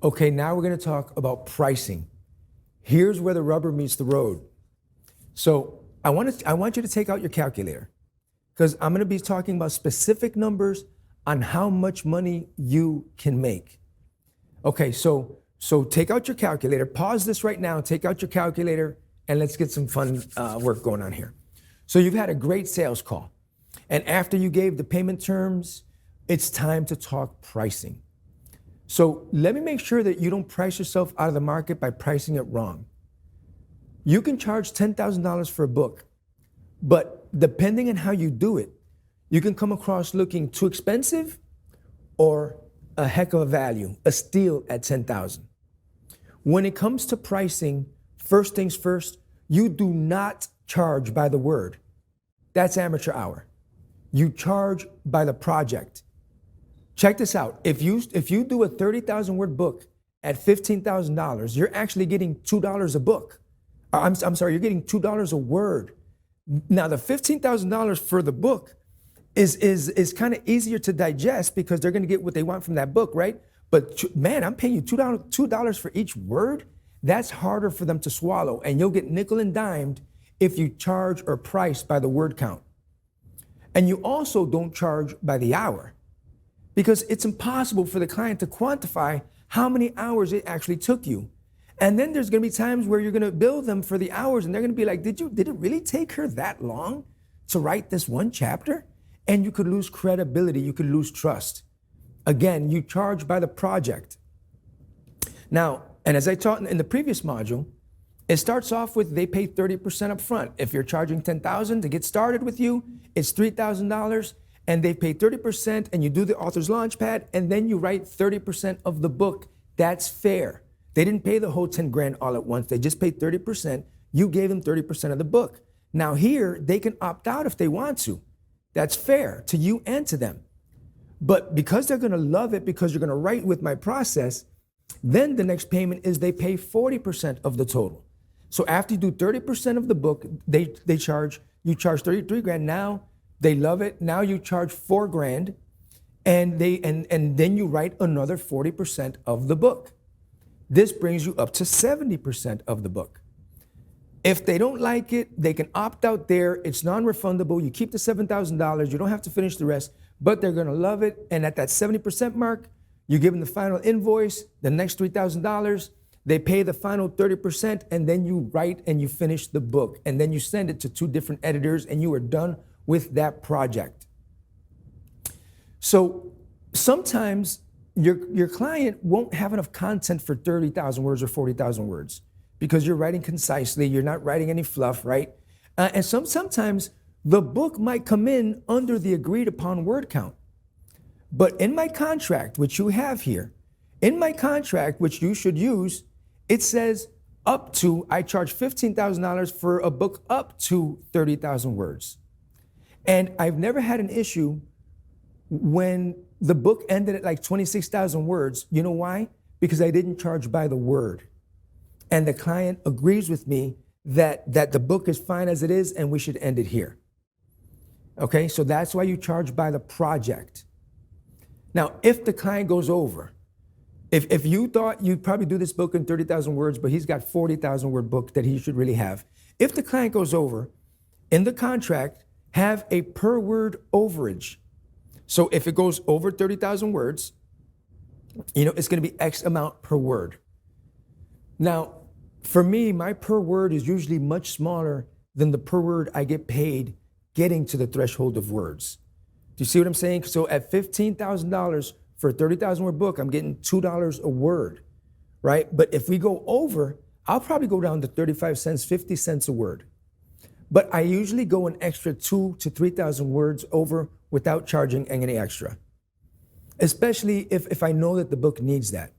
Okay, now we're going to talk about pricing. Here's where the rubber meets the road. So I want you to take out your calculator because I'm going to be talking about specific numbers on how much money you can make. Okay, so take out your calculator, pause this right now, take out your calculator, and let's get some fun work going on here. So you've had a great sales call, and after you gave the payment terms, it's time to talk pricing. So let me make sure that you don't price yourself out of the market by pricing it wrong. You can charge $10,000 for a book, but depending on how you do it, you can come across looking too expensive or a heck of a value, a steal at $10,000. When it comes to pricing, first things first, you do not charge by the word. That's amateur hour. You charge by the project. Check this out. If you do a 30,000 word book at $15,000, you're actually getting $2 a book. I'm sorry, you're getting $2 a word. Now the $15,000 for the book is kind of easier to digest because they're going to get what they want from that book, right? But man, I'm paying you $2 for each word. That's harder for them to swallow, and you'll get nickel and dimed if you charge or price by the word count. And you also don't charge by the hour, because it's impossible for the client to quantify how many hours it actually took you. And then there's gonna be times where you're gonna bill them for the hours and they're gonna be like, did it really take her that long to write this one chapter? And you could lose credibility, you could lose trust. Again, you charge by the project. Now, and as I taught in the previous module, it starts off with they pay 30% up front. If you're charging $10,000 to get started with you, it's $3,000. And they pay 30%, and you do the author's launchpad, and then you write 30% of the book. That's fair. They didn't pay the whole 10 grand all at once. They just paid 30%. You gave them 30% of the book. Now here, they can opt out if they want to. That's fair to you and to them. But because they're gonna love it, because you're gonna write with my process, then the next payment is they pay 40% of the total. So after you do 30% of the book, you charge 33 grand. Now, they love it. Now you charge $4 grand, and then you write another 40% of the book. This brings you up to 70% of the book. If they don't like it, they can opt out there. It's non-refundable. You keep the $7,000. You don't have to finish the rest, but they're going to love it. And at that 70% mark, you give them the final invoice, the next $3,000. They pay the final 30%, and then you write and you finish the book. And then you send it to 2 different editors, and you are done with that project. So sometimes your client won't have enough content for 30,000 words or 40,000 words because you're writing concisely, you're not writing any fluff, right? And sometimes the book might come in under the agreed upon word count. But in my contract, which you have here, in my contract, which you should use, it says up to, I charge $15,000 for a book up to 30,000 words. And I've never had an issue when the book ended at like 26,000 words. You know why? Because I didn't charge by the word. And the client agrees with me that the book is fine as it is and we should end it here. Okay, so that's why you charge by the project. Now, if the client goes over, if you thought you'd probably do this book in 30,000 words, but he's got 40,000 word book that he should really have. If the client goes over, in the contract, have a per word overage. So if it goes over 30,000 words, it's going to be X amount per word. Now, for me, my per word is usually much smaller than the per word I get paid getting to the threshold of words. Do you see what I'm saying? So at $15,000 for a 30,000 word book, I'm getting $2 a word, right? But if we go over, I'll probably go down to 35 cents, 50 cents a word. But I usually go an extra 2,000 to 3,000 words over without charging any extra, especially if I know that the book needs that.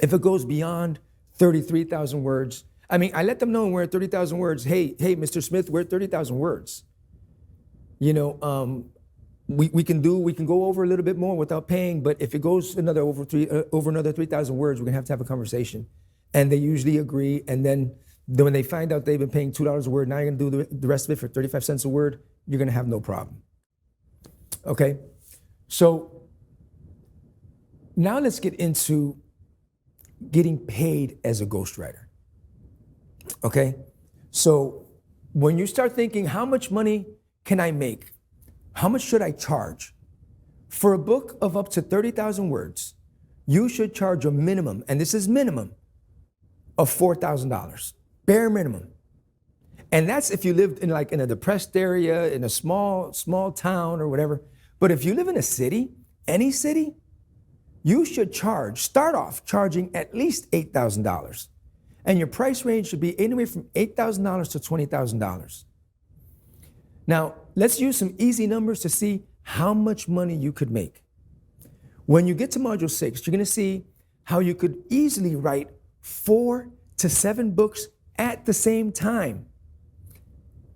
If it goes beyond 33,000 words, I let them know when we're at 30,000 words, hey, Mr. Smith, we're at 30,000 words. We can go over a little bit more without paying, but if it goes over another 3,000 words, we're gonna have to have a conversation. And they usually agree, and then when they find out they've been paying $2 a word, now you're gonna do the rest of it for 35 cents a word, you're gonna have no problem. Okay, so now let's get into getting paid as a ghostwriter. Okay? So when you start thinking, how much money can I make? How much should I charge? For a book of up to 30,000 words, you should charge a minimum, and this is minimum, of $4,000. Bare minimum. And that's if you lived in a depressed area, in a small town or whatever. But if you live in a city, any city, you should start off charging at least $8,000. And your price range should be anywhere from $8,000 to $20,000. Now, let's use some easy numbers to see how much money you could make. When you get to module 6, you're going to see how you could easily write 4 to 7 books at the same time.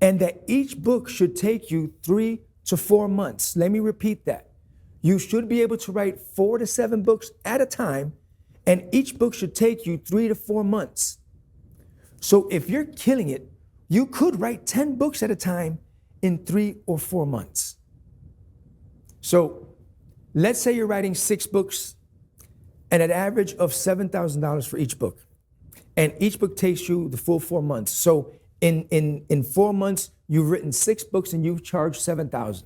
And that each book should take you 3 to 4 months. Let me repeat that. You should be able to write 4 to 7 books at a time, and each book should take you 3 to 4 months. So if you're killing it, you could write 10 books at a time in 3 or 4 months. So let's say you're writing 6 books and an average of $7,000 for each book. And each book takes you the full 4 months. So in 4 months, you've written 6 books and you've charged $7,000.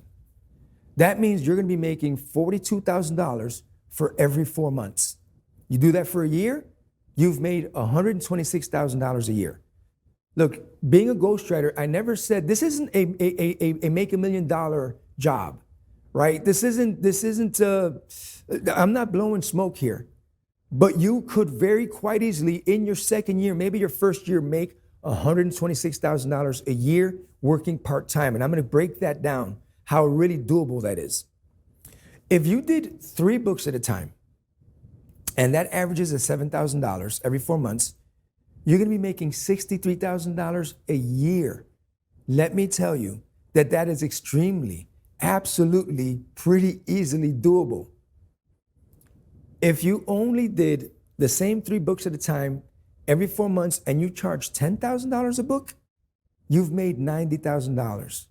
That means you're going to be making $42,000 for every 4 months. You do that for a year, you've made $126,000 a year. Look, being a ghostwriter, I never said this isn't a make $1 million job, right? This isn't. I'm not blowing smoke here, but you could very quite easily in your second year, maybe your first year, make $126,000 a year working part-time. And I'm going to break that down, how really doable that is. If you did 3 books at a time, and that averages at $7,000 every 4 months, you're going to be making $63,000 a year. Let me tell you that is extremely, absolutely, pretty easily doable. If you only did the same 3 books at a time every 4 months and you charge $10,000 a book, you've made $90,000.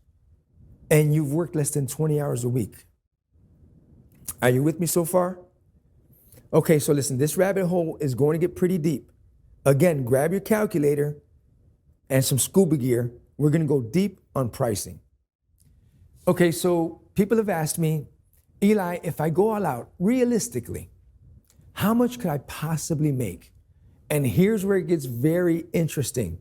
And you've worked less than 20 hours a week. Are you with me so far? Okay, so listen, this rabbit hole is going to get pretty deep. Again, grab your calculator and some scuba gear. We're going to go deep on pricing. Okay, so people have asked me, Eli, if I go all out, realistically, how much could I possibly make? And here's where it gets very interesting.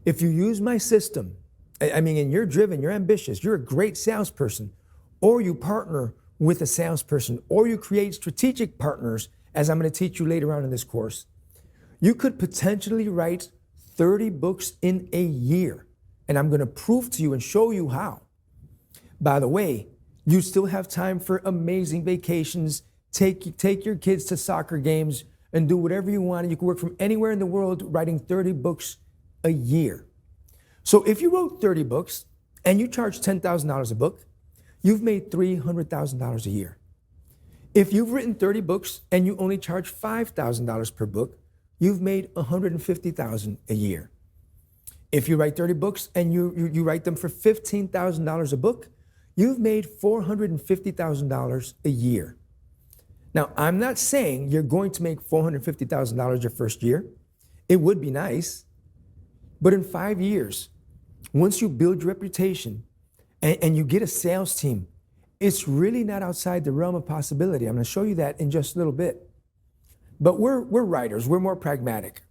If you use my system, and you're driven, you're ambitious, you're a great salesperson, or you partner with a salesperson, or you create strategic partners, as I'm going to teach you later on in this course, you could potentially write 30 books in a year. And I'm going to prove to you and show you how. By the way, you still have time for amazing vacations. Take your kids to soccer games and do whatever you want. And you can work from anywhere in the world writing 30 books a year. So if you wrote 30 books and you charge $10,000 a book, you've made $300,000 a year. If you've written 30 books and you only charge $5,000 per book, you've made $150,000 a year. If you write 30 books and you write them for $15,000 a book, you've made $450,000 a year. Now, I'm not saying you're going to make $450,000 your first year. It would be nice. But in 5 years, once you build your reputation and you get a sales team, it's really not outside the realm of possibility. I'm going to show you that in just a little bit. But we're writers. We're more pragmatic.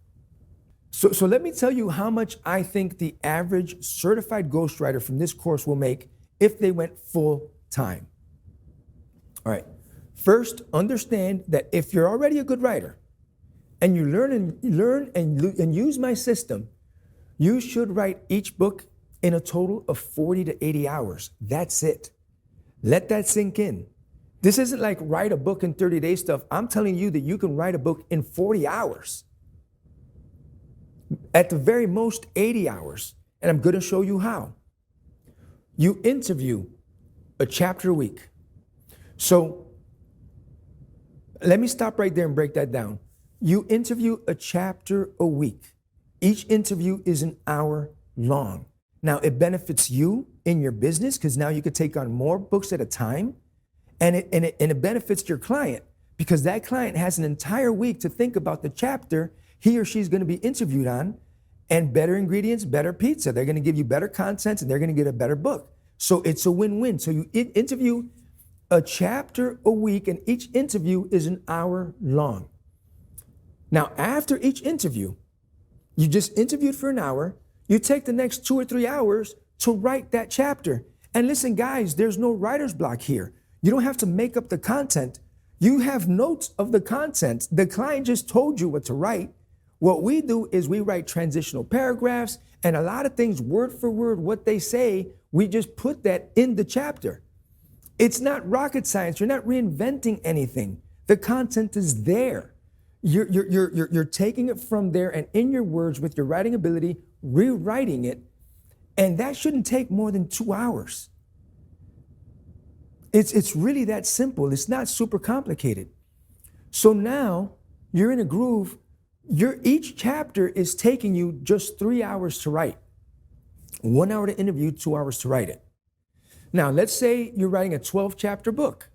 So let me tell you how much I think the average certified ghostwriter from this course will make if they went full time. All right. First, understand that if you're already a good writer and you learn and use my system, you should write each book in a total of 40 to 80 hours. That's it. Let that sink in. This isn't like write a book in 30 days stuff. I'm telling you that you can write a book in 40 hours. At the very most, 80 hours. And I'm going to show you how. You interview a chapter a week. So let me stop right there and break that down. You interview a chapter a week. Each interview is an hour long. Now, it benefits you in your business because now you could take on more books at a time. And it benefits your client because that client has an entire week to think about the chapter he or she's going to be interviewed on, and better ingredients, better pizza. They're going to give you better content and they're going to get a better book. So it's a win-win. So you interview a chapter a week, and each interview is an hour long. Now, after each interview, you just interviewed for an hour, you take the next 2 or 3 hours to write that chapter. And listen, guys, there's no writer's block here. You don't have to make up the content. You have notes of the content. The client just told you what to write. What we do is we write transitional paragraphs, and a lot of things word for word, what they say, we just put that in the chapter. It's not rocket science. You're not reinventing anything. The content is there. You're taking it from there, and in your words, with your writing ability, rewriting it, and that shouldn't take more than 2 hours. It's really that simple. It's not super complicated. So now you're in a groove. Each chapter is taking you just 3 hours to write. 1 hour to interview, 2 hours to write it. Now, let's say you're writing a 12-chapter book.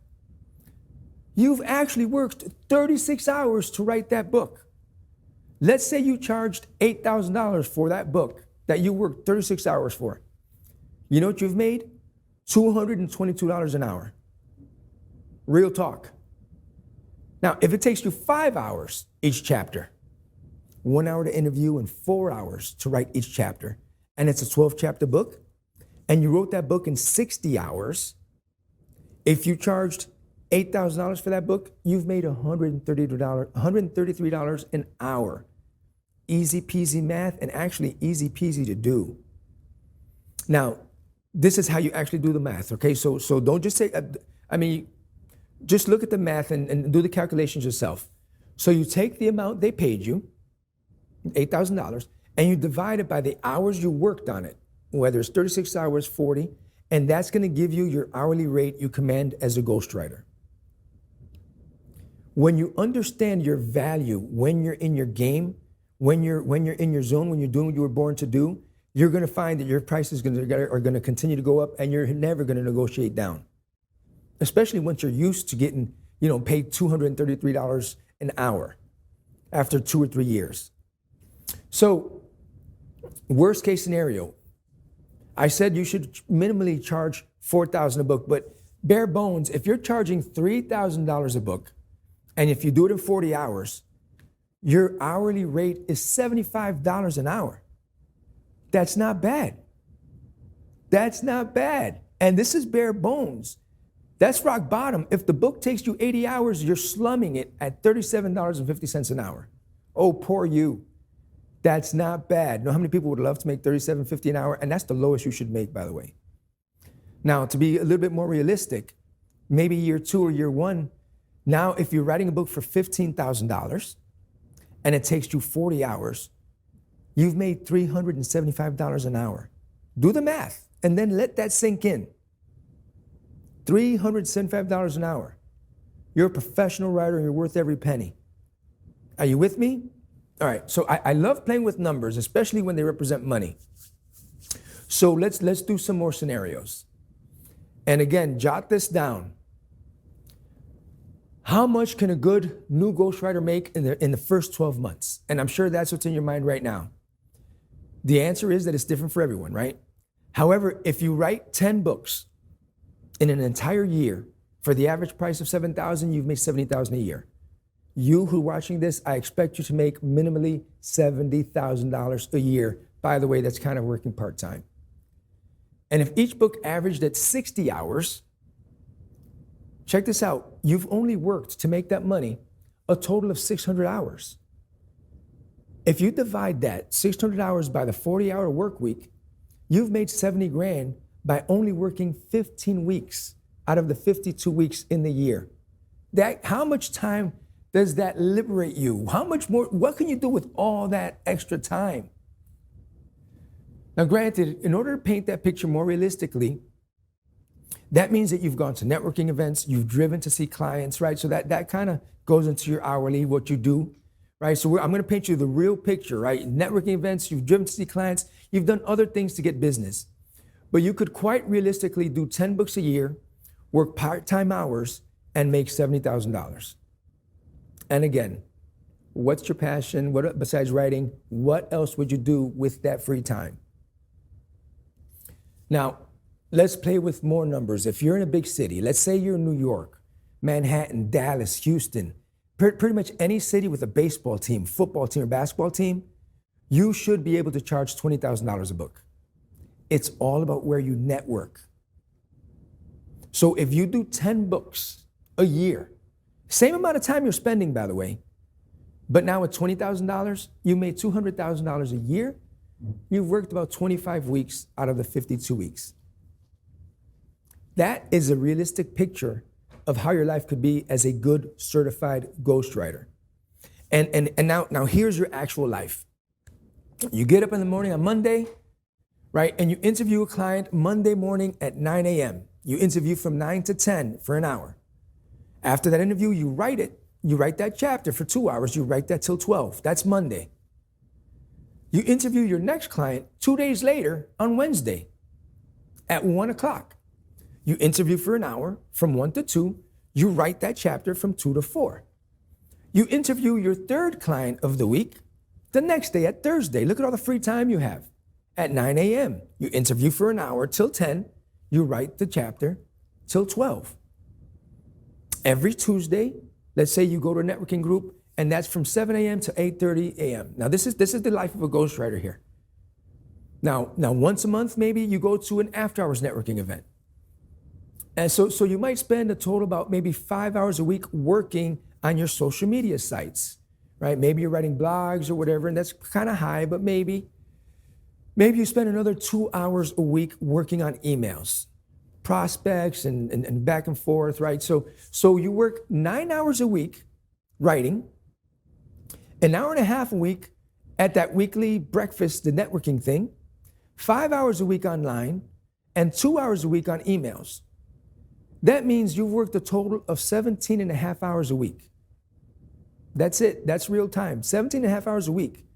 You've actually worked 36 hours to write that book. Let's say you charged $8,000 for that book that you worked 36 hours for. You know what you've made? $222 an hour. Real talk. Now, if it takes you 5 hours each chapter, 1 hour to interview and 4 hours to write each chapter, and it's a 12-chapter book, and you wrote that book in 60 hours, if you charged $8,000 for that book, you've made $133 an hour. Easy peasy math, and actually easy peasy to do. Now, this is how you actually do the math, okay? So don't just say, just look at the math and do the calculations yourself. So you take the amount they paid you, $8,000, and you divide it by the hours you worked on it, whether it's 36 hours, 40, and that's going to give you your hourly rate you command as a ghostwriter. When you understand your value, when you're in your game, when you're in your zone, when you're doing what you were born to do, you're going to find that your prices are going to continue to go up, and you're never going to negotiate down. Especially once you're used to getting, paid $233 an hour after 2 or 3 years. So, worst case scenario, I said you should minimally charge $4,000 a book, but bare bones, if you're charging $3,000 a book, and if you do it in 40 hours, your hourly rate is $75 an hour. That's not bad. That's not bad. And this is bare bones. That's rock bottom. If the book takes you 80 hours, you're slumming it at $37.50 an hour. Oh, poor you. That's not bad. You know how many people would love to make $37.50 an hour? And that's the lowest you should make, by the way. Now, to be a little bit more realistic, maybe year 2 or year 1, now if you're writing a book for $15,000 and it takes you 40 hours, you've made $375 an hour. Do the math and then let that sink in. $375 an hour. You're a professional writer and you're worth every penny. Are you with me? All right, so I love playing with numbers, especially when they represent money. So let's do some more scenarios. And again, jot this down. How much can a good new ghostwriter make in the first 12 months? And I'm sure that's what's in your mind right now. The answer is that it's different for everyone, right? However, if you write 10 books in an entire year for the average price of $7,000, you've made $70,000 a year. You who are watching this, I expect you to make minimally $70,000 a year. By the way, that's kind of working part-time. And if each book averaged at 60 hours, check this out, you've only worked to make that money a total of 600 hours. If you divide that 600 hours by the 40-hour work week, you've made 70 grand by only working 15 weeks out of the 52 weeks in the year. How much time does that liberate you? How much more, what can you do with all that extra time? Now, granted, in order to paint that picture more realistically, that means that you've gone to networking events, you've driven to see clients, right? So that kind of goes into your hourly, what you do, right? So I'm going to paint you the real picture, right? Networking events, you've driven to see clients, you've done other things to get business. But you could quite realistically do 10 books a year, work part-time hours, and make $70,000. And again, what's your passion? What besides writing? What else would you do with that free time? Now, let's play with more numbers. If you're in a big city, let's say you're in New York, Manhattan, Dallas, Houston, pretty much any city with a baseball team, football team, or basketball team, you should be able to charge $20,000 a book. It's all about where you network. So if you do 10 books a year, same amount of time you're spending, by the way, but now with $20,000, you made $200,000 a year. You've worked about 25 weeks out of the 52 weeks. That is a realistic picture of how your life could be as a good certified ghostwriter. And now here's your actual life. You get up in the morning on Monday, right? And you interview a client Monday morning at 9 a.m. You interview from 9 to 10 for an hour. After that interview, you write it. You write that chapter for 2 hours. You write that till 12. That's Monday. You interview your next client 2 days later on Wednesday at 1 o'clock. You interview for an hour from 1 to 2. You write that chapter from 2 to 4. You interview your third client of the week the next day at Thursday. Look at all the free time you have at 9 a.m. You interview for an hour till 10. You write the chapter till 12. Every Tuesday, let's say you go to a networking group, and that's from 7 a.m. to 8:30 a.m. Now, this is the life of a ghostwriter here. Now, once a month, maybe you go to an after-hours networking event. And so you might spend a total about maybe 5 hours a week working on your social media sites, right? Maybe you're writing blogs or whatever, and that's kind of high, but maybe you spend another 2 hours a week working on emails, prospects, and back and forth, right? So you work 9 hours a week writing, an hour and a half a week at that weekly breakfast, the networking thing, 5 hours a week online, and 2 hours a week on emails. That means you've worked a total of 17 and a half hours a week. That's it. That's real time. 17 and a half hours a week.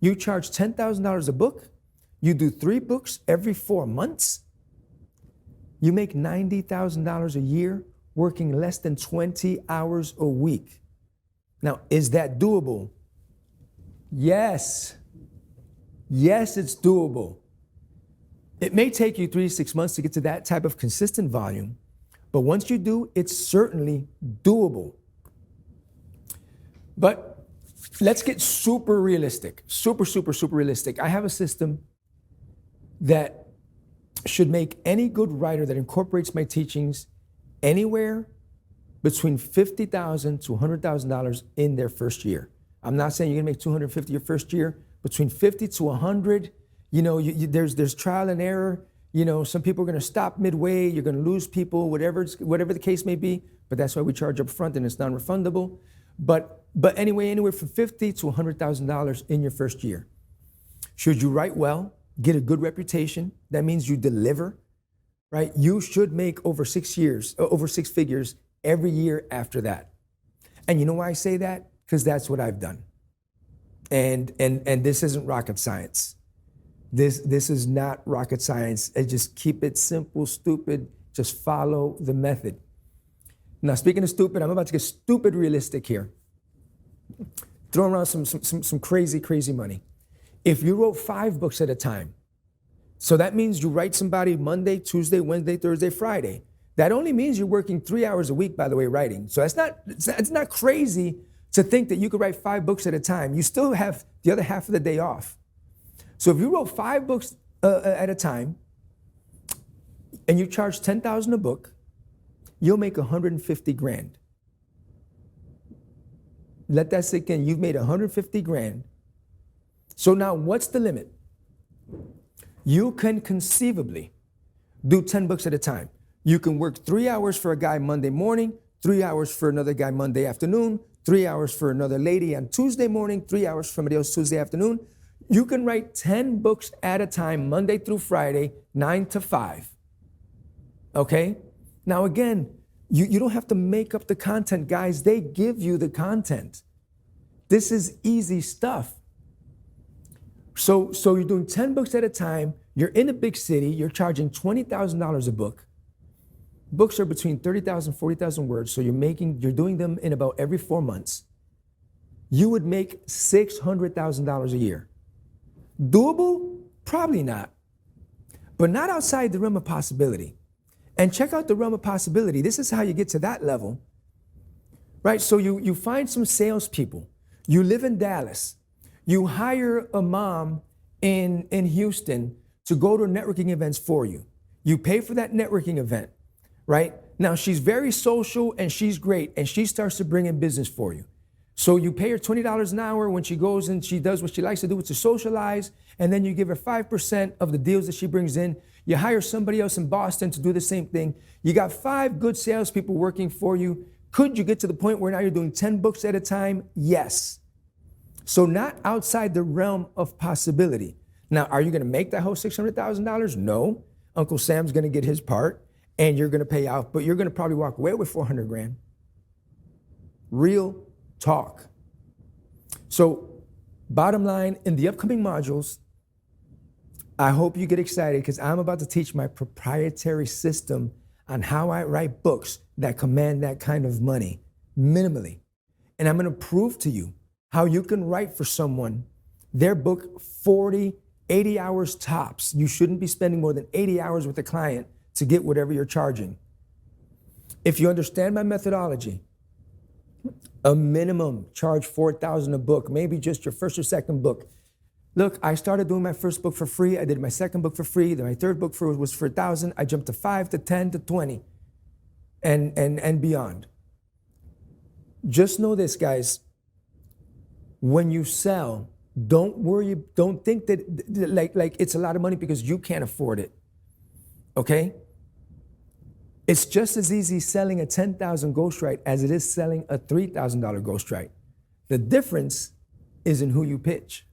You charge $10,000 a book. You do 3 books every 4 months. You make $90,000 a year working less than 20 hours a week. Now, is that doable? Yes. Yes, it's doable. It may take you 3 to 6 months to get to that type of consistent volume, but once you do, it's certainly doable. But let's get super realistic, super realistic. I have a system that should make any good writer that incorporates my teachings anywhere between $50,000 to $100,000 in their first year. I'm not saying you're gonna make $250 your first year, between 50 to 100. You know, there's trial and error. You know, some people are gonna stop midway, you're gonna lose people, whatever the case may be, but that's why we charge up front and it's non-refundable. But anyway, anywhere from $50,000 to $100,000 in your first year. Should you write well, get a good reputation, that means you deliver, right? You should make over 6 figures every year after that. And you know why I say that? Because that's what I've done. And this isn't rocket science. This is not rocket science. I just keep it simple, stupid, just follow the method. Now, speaking of stupid, I'm about to get stupid realistic here. Throwing around some crazy money. If you wrote 5 books at a time, so that means you write somebody Monday, Tuesday, Wednesday, Thursday, Friday. That only means you're working 3 hours a week, by the way, writing. So it's not crazy to think that you could write 5 books at a time. You still have the other half of the day off. So if you wrote 5 books at a time and you charge $10,000 a book, you'll make 150 grand. Let that sink in. You've made 150 grand. So now what's the limit? You can conceivably do 10 books at a time. You can work 3 hours for a guy Monday morning, 3 hours for another guy Monday afternoon, 3 hours for another lady on Tuesday morning, 3 hours for somebody else Tuesday afternoon. You can write 10 books at a time, Monday through Friday, 9 to 5. Okay? Now again, you don't have to make up the content, guys. They give you the content. This is easy stuff. So you're doing 10 books at a time. You're in a big city. You're charging $20,000 a book. Books are between 30,000, 40,000 words. So you're doing them in about every 4 months. you would make $600,000 a year. Doable? Probably not. But not outside the realm of possibility. And check out the realm of possibility. This is how you get to that level, right? So you find some salespeople. You live in Dallas. You hire a mom in Houston to go to networking events for you. You pay for that networking event, right? Now, she's very social and she's great, and she starts to bring in business for you. So you pay her $20 an hour when she goes and she does what she likes to do, which is socialize, and then you give her 5% of the deals that she brings in. You hire somebody else in Boston to do the same thing. You got 5 good salespeople working for you. Could you get to the point where now you're doing 10 books at a time? Yes. So not outside the realm of possibility. Now, are you going to make that whole $600,000? No. Uncle Sam's going to get his part, and you're going to pay out, but you're going to probably walk away with 400 grand. Real talk. So bottom line, in the upcoming modules, I hope you get excited because I'm about to teach my proprietary system on how I write books that command that kind of money minimally. And I'm going to prove to you how you can write for someone their book 40, 80 hours tops. You shouldn't be spending more than 80 hours with a client to get whatever you're charging. If you understand my methodology, a minimum charge $4,000 a book, maybe just your first or second book. Look, I started doing my first book for free. I did my second book for free. Then my third book was for $1,000. I jumped to 5 to 10 to 20 and beyond. Just know this, guys. When you sell, don't worry, don't think that like it's a lot of money because you can't afford it. Okay? It's just as easy selling a $10,000 ghostwrite as it is selling a $3,000 ghostwrite. The difference is in who you pitch.